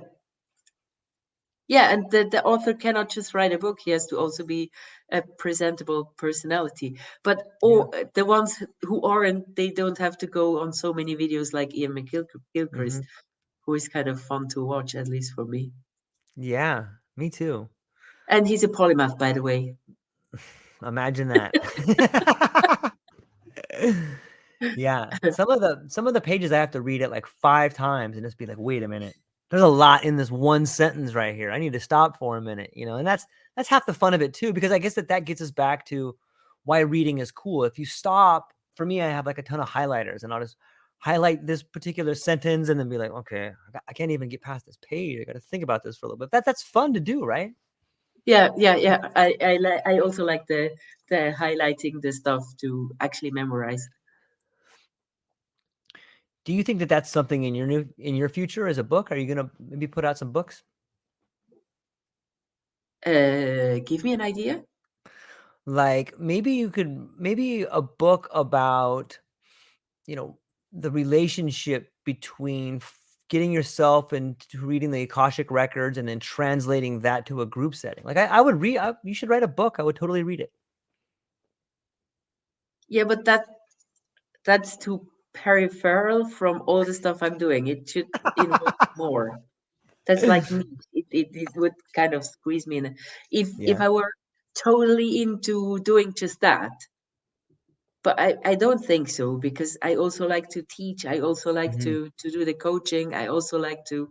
Yeah, and the author cannot just write a book. He has to also be a presentable personality. But Yeah. all the ones who aren't, they don't have to go on so many videos like Ian McGilchrist, Hmm. who is kind of fun to watch, at least for me. Yeah, me too. And he's a polymath, by the way. Imagine that. Yeah. Some of the pages I have to read it like 5 times and just be like, wait a minute. there's a lot in this one sentence right here. I need to stop for a minute, and that's half the fun of it too, because I guess that gets us back to why reading is cool. If you stop, for me, I have like a ton of highlighters, and I'll just highlight this particular sentence and then be like, okay, I can't even get past this page. I got to think about this for a little bit. That's fun to do, right? Yeah. I also like the highlighting the stuff to actually memorize. Do you think that that's something in your future as a book? Are you gonna maybe put out some books? Give me an idea. Like maybe a book about the relationship between getting yourself into reading the Akashic records and then translating that to a group setting. Like I would read. You should write a book. I would totally read it. Yeah, but that's too peripheral from all the stuff I'm doing. It should involve more. That's like me. It would kind of squeeze me in. If Yeah. I were totally into doing just that, but I don't think so, because I also like to teach. I also like Mhm. to do the coaching. I also like to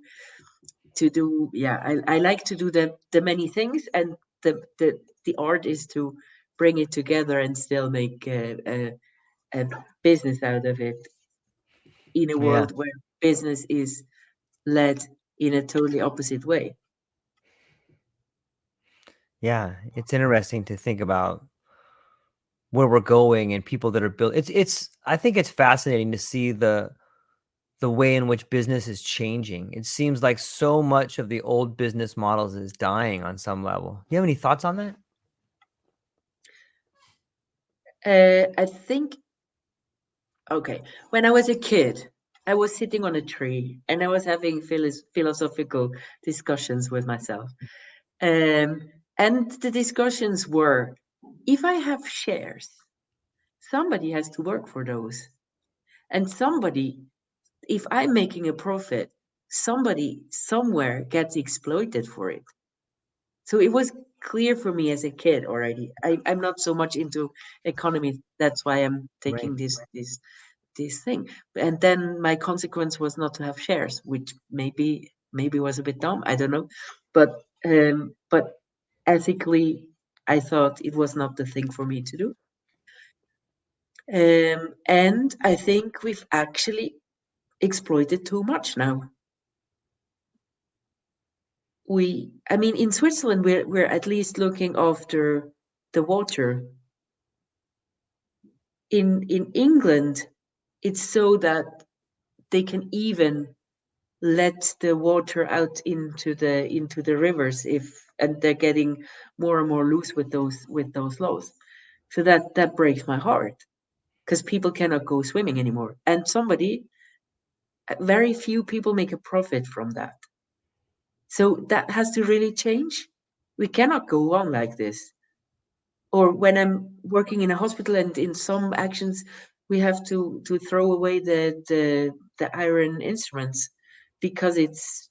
do, yeah, I like to do the many things, and the art is to bring it together and still make a business out of it in a Yeah. world where business is led in a totally opposite way. Yeah. It's interesting to think about where we're going and people that are built. It's I think it's fascinating to see the way in which business is changing. It seems like so much of the old business models is dying on some level. You have any thoughts on that? I think, okay, when I was a kid, I was sitting on a tree and I was having philosophical discussions with myself. And the discussions were, if I have shares, somebody has to work for those. And somebody, if I'm making a profit, somebody somewhere gets exploited for it. So it was clear for me as a kid already. I'm not so much into economy. That's why I'm Right. taking this thing. And then my consequence was not to have shares, which maybe was a bit dumb. I don't know, but ethically, I thought it was not the thing for me to do. And I think we've actually exploited too much now. I mean, in Switzerland, we're at least looking after the water. In England, it's so that they can even let the water out into the rivers, if and they're getting more and more loose with those laws. So that breaks my heart, because people cannot go swimming anymore, and very few people make a profit from that. So that has to really change. We cannot go on like this. Or when I'm working in a hospital, and in some actions we have to throw away the iron instruments because it's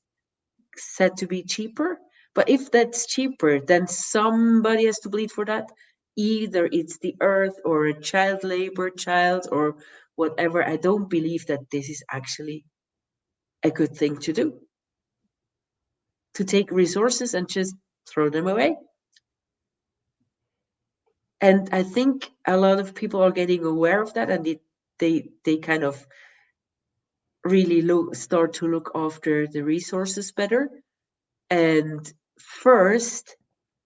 said to be cheaper. But if that's cheaper, then somebody has to bleed for that. Either it's the earth or a child labor child or whatever. I don't believe that this is actually a good thing to do, to take resources and just throw them away. And I think a lot of people are getting aware of that, and they kind of really start to look after the resources better. And first,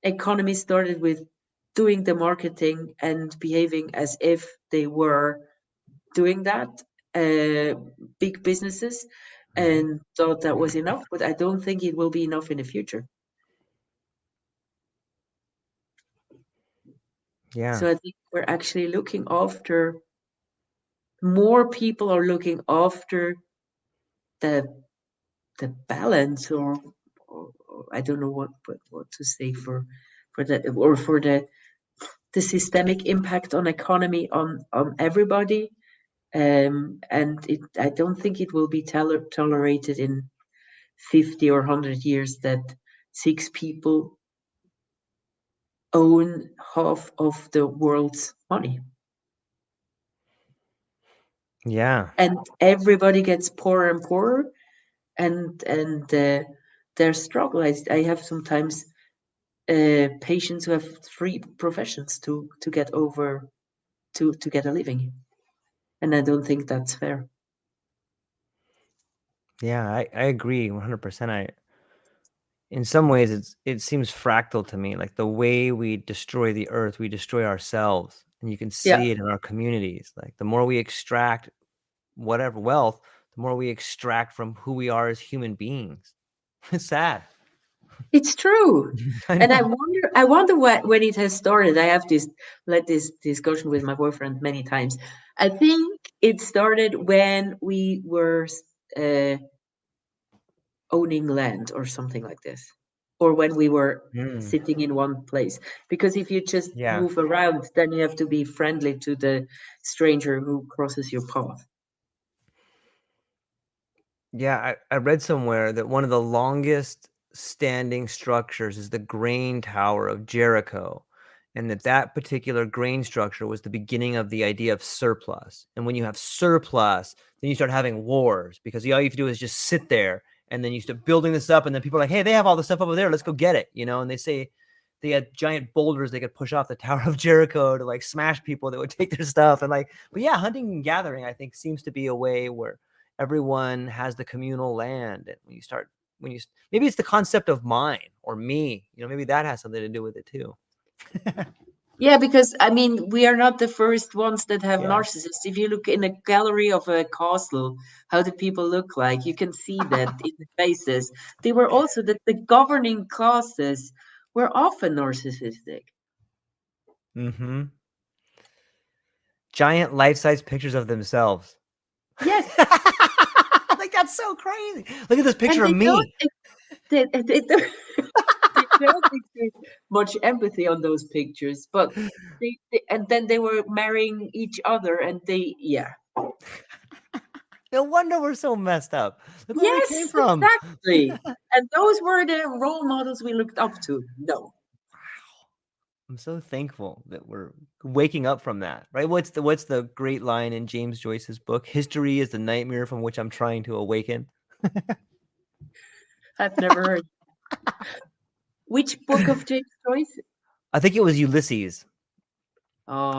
economy started with doing the marketing and behaving as if they were doing that, uh, big businesses, Mhm. and thought that was enough. But I don't think it will be enough in the future. Yeah. So I think we're actually looking after, more people are looking after the the balance, or I don't know what to say for that, or for the systemic impact on economy on everybody. And I don't think it will be tolerated in 50 or 100 years that 6 people own half of the world's money, Yeah. and everybody gets poorer and poorer, and their struggle. I have sometimes patients who have 3 professions to get over to get a living, and I don't think that's fair. Yeah, I agree 100%. In some ways, it seems fractal to me. Like the way we destroy the earth, we destroy ourselves, and you can Yeah, see it in our communities. Like the more we extract whatever wealth, the more we extract from who we are as human beings. It's sad. it's true. I And know. I wonder what when it has started. I have this discussion with my boyfriend many times. I think it started when we were uh, owning land or something like this, or when we were Mm, sitting in one place. Because if you just yeah. move around, then you have to be friendly to the stranger who crosses your path. Yeah, I read somewhere that one of the longest standing structures is the grain tower of Jericho, and that particular grain structure was the beginning of the idea of surplus. And when you have surplus, then you start having wars because all you have to do is just sit there, and then you start building this up, and then people are like, "Hey, they have all the stuff over there. Let's go get it," And they say they had giant boulders they could push off the Tower of Jericho to like smash people that would take their stuff, and like, but yeah, hunting and gathering I think seems to be a way where everyone has the communal land. And when you maybe it's the concept of mine or me, maybe that has something to do with it too. Yeah, because I mean, we are not the first ones that have Yeah. narcissists. If you look in a gallery of a castle, how do people look like? You can see that in the faces. They were also that the governing classes were often narcissistic. Mm-hmm. Giant life-size pictures of themselves. Yes, Like that's so crazy. Look at this and picture of me. they don't, they don't exert much empathy on those pictures, but and then they were marrying each other, and yeah. No wonder we're so messed up. Look where we came Yes, from. exactly. And those were the role models we looked up to. No. I'm so thankful that we're waking up from that, right? What's the great line in James Joyce's book? History is the nightmare from which I'm trying to awaken. I've never heard. Which book of James Joyce? I think it was Ulysses.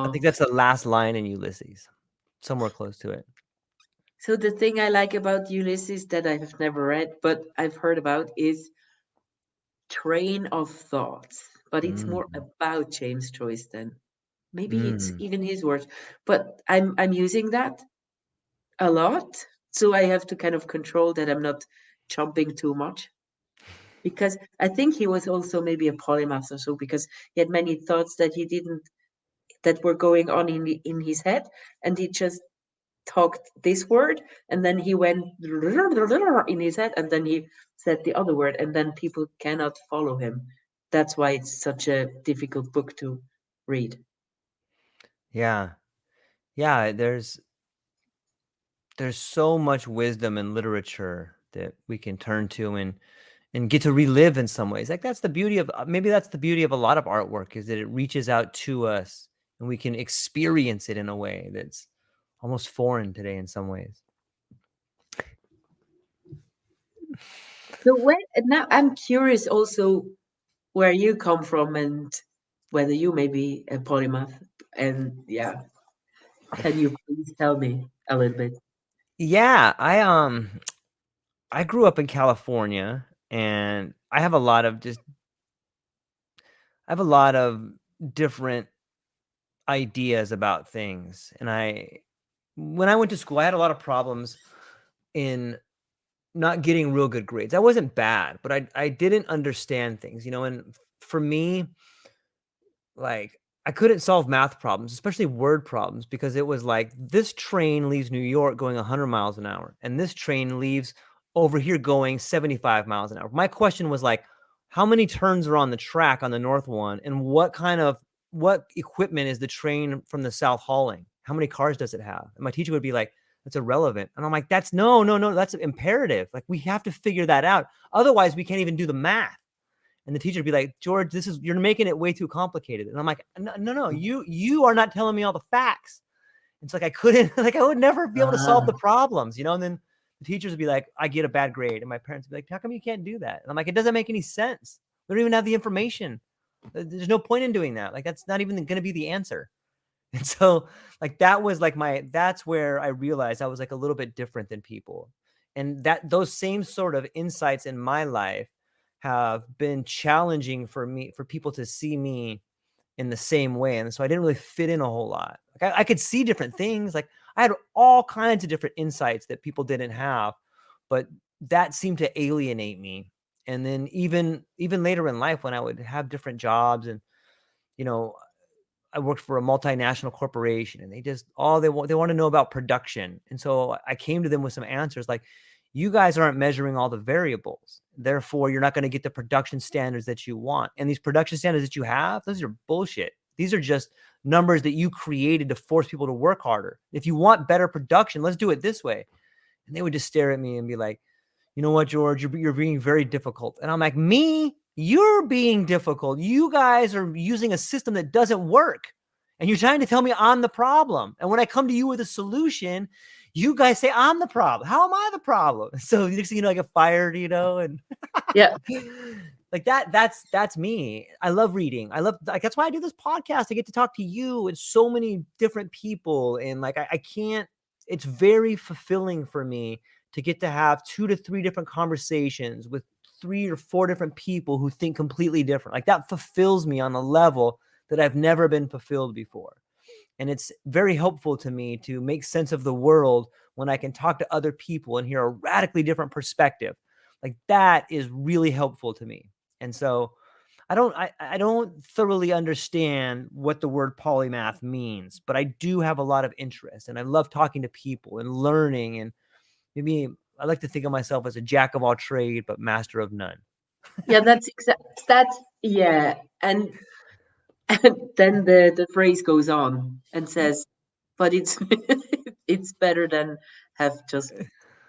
I think Oh, that's the last line in Ulysses, somewhere close to it. so the thing I like about Ulysses that I've never read, but I've heard about is train of thoughts. But it's more Mm, about James Joyce than maybe it's mm. even his words. But I'm using that a lot. So I have to kind of control that I'm not jumping too much. Because I think he was also maybe a polymath or so, because he had many thoughts that he didn't that were going on in his head, and he just talked this word, and then he went in his head, and then he said the other word, and then people cannot follow him. That's why it's such a difficult book to read. Yeah, yeah. There's so much wisdom in literature that we can turn to and get to relive in some ways. Like that's the beauty of maybe that's the beauty of a lot of artwork is that it reaches out to us and we can experience it in a way that's almost foreign today in some ways. So when now I'm curious also where you come from and whether you may be a polymath. And yeah, can you please tell me a little bit? Yeah, I grew up in California and I have a lot of different ideas about things. And when I went to school, I had a lot of problems in not getting real good grades. I wasn't bad, but I didn't understand things, and for me, like I couldn't solve math problems, especially word problems, because it was like this train leaves New York going 100 miles an hour, and this train leaves over here going 75 miles an hour. My question was like, how many turns are on the track on the north one, and what equipment is the train from the south hauling? How many cars does it have? And my teacher would be like, that's irrelevant. And I'm like, that's no, no, no, that's imperative. Like we have to figure that out. Otherwise, we can't even do the math. And the teacher would be like, George, you're making it way too complicated. And I'm like, no, no, no, you are not telling me all the facts. It's like I couldn't, like I would never be able to solve Ah, the problems. And then the teachers would be like, I get a bad grade. And my parents would be like, how come you can't do that? And I'm like, it doesn't make any sense. We don't even have the information. There's no point in doing that. Like, that's not even going to be the answer. And so like that was like that's where I realized I was like a little bit different than people. And that those same sort of insights in my life have been challenging for me, for people to see me in the same way. And so I didn't really fit in a whole lot. Like I could see different things. Like I had all kinds of different insights that people didn't have, but that seemed to alienate me. And then even later in life, when I would have different jobs, and you know, I worked for a multinational corporation, and they just they want to know about production. And so I came to them with some answers like, you guys aren't measuring all the variables. Therefore, you're not going to get the production standards that you want. And these production standards that you have, those are bullshit. These are just numbers that you created to force people to work harder. If you want better production, let's do it this way. And they would just stare at me and be like, you know what, George, you're being very difficult. And I'm like, me? You're being difficult. You guys are using a system that doesn't work. And you're trying to tell me I'm the problem. And when I come to you with a solution, you guys say I'm the problem. How am I the problem? So next thing you know, I get fired, and Yeah. like that's me. I love reading. I love, like, that's why I do this podcast. I get to talk to you and so many different people. And like, I can't, it's very fulfilling for me to get to have 2 to 3 different conversations with 3 or 4 different people who think completely different. Like that fulfills me on a level that I've never been fulfilled before. And it's very helpful to me to make sense of the world when I can talk to other people and hear a radically different perspective. Like that is really helpful to me. And so I don't thoroughly understand what the word polymath means, but I do have a lot of interest, and I love talking to people and learning. And maybe I like to think of myself as a jack of all trade, but master of none. Yeah, that's yeah. And then the phrase goes on and says, but it's it's better than have just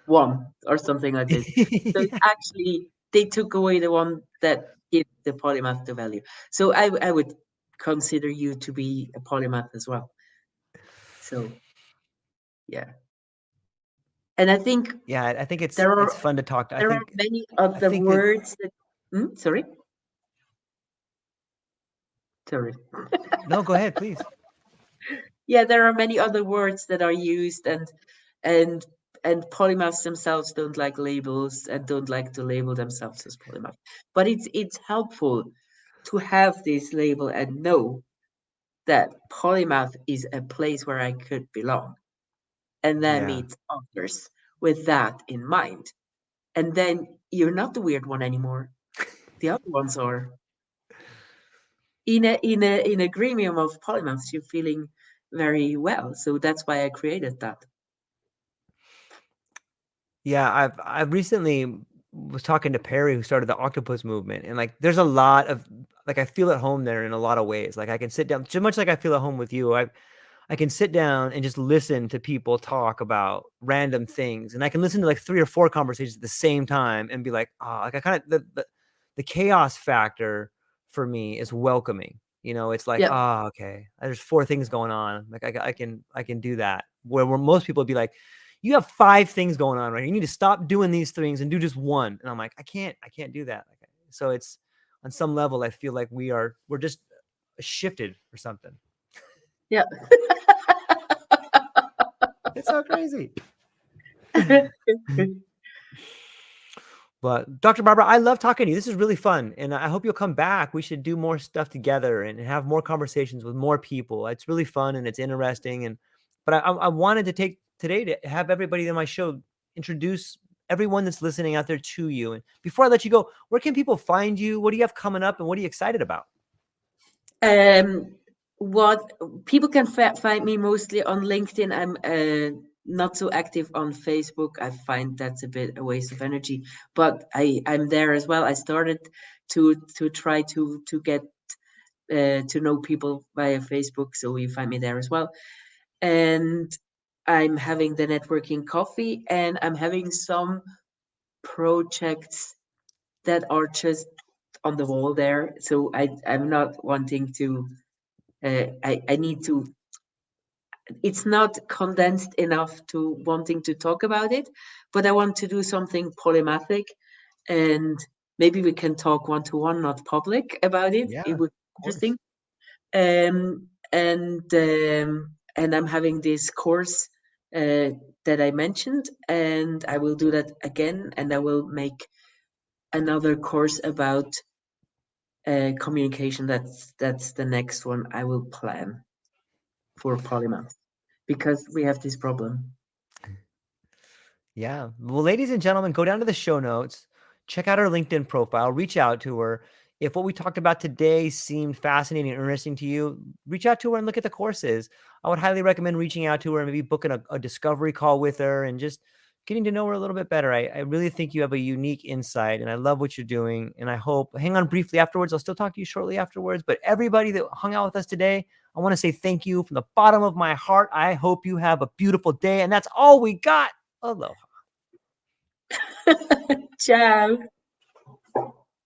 one or something like this. So it's Yeah. actually they took away the one that gives the polymath the value. So I would consider you to be a polymath as well. So yeah. And I think Yeah, I think there it's are fun to talk to. there are many of I the think that words that sorry. Sorry. no, go ahead, please. Yeah, there are many other words that are used, and and polymaths themselves don't like labels and don't like to label themselves as polymath. But it's helpful to have this label and know that polymath is a place where I could belong, and then Yeah. meet others with that in mind. And then you're not the weird one anymore. The other ones are. In a gremium of polymaths, you're feeling very well. So that's why I created that. Yeah, I've recently was talking to Perry, who started the octopus movement, and like there's a lot of, like, I feel at home there in a lot of ways. Like I can sit down, so much like I feel at home with you. I can sit down and just listen to people talk about random things, and I can listen to like 3 or 4 conversations at the same time and be like, oh, like I kind of the chaos factor for me is welcoming. It's like, Yeah. oh, okay, there's 4 things going on. Like I can do that. Where most people would be like, you have 5 things going on right. You need to stop doing these things and do just one. And I'm like, I can't do that. So it's, on some level, I feel like we're just shifted or something. Yeah. It's so crazy. But Dr. Barbara, I love talking to you. This is really fun. And I hope you'll come back. We should do more stuff together and have more conversations with more people. It's really fun and it's interesting. But I wanted to take today to have everybody on my show introduce everyone that's listening out there to you. And before I let you go, where can people find you? What do you have coming up and what are you excited about? What people can find me mostly on LinkedIn. I'm not so active on Facebook. I find that's a bit a waste of energy, but I'm there as well. I started to try to get to know people via Facebook, so you find me there as well. And I'm having the networking coffee, and I'm having some projects that are just on the wall there. So I'm not wanting to. I need to it's not condensed enough to wanting to talk about it, but I want to do something polymathic, and maybe we can talk one to one, not public, about it. Yeah, It of would be course. interesting. And I'm having this course that I mentioned, and I will do that again, and I will make another course about communication. That's the next one I will plan for Polymath, because we have this problem. Yeah. Well, ladies and gentlemen, go down to the show notes, check out her LinkedIn profile, reach out to her. If what we talked about today seemed fascinating and interesting to you, reach out to her and look at the courses. I would highly recommend reaching out to her and maybe booking a discovery call with her and just getting to know her a little bit better. I really think you have a unique insight and I love what you're doing. And I hope, hang on briefly afterwards, I'll still talk to you shortly afterwards. But everybody that hung out with us today, I want to say thank you from the bottom of my heart. I hope you have a beautiful day. And that's all we got. Aloha. Ciao.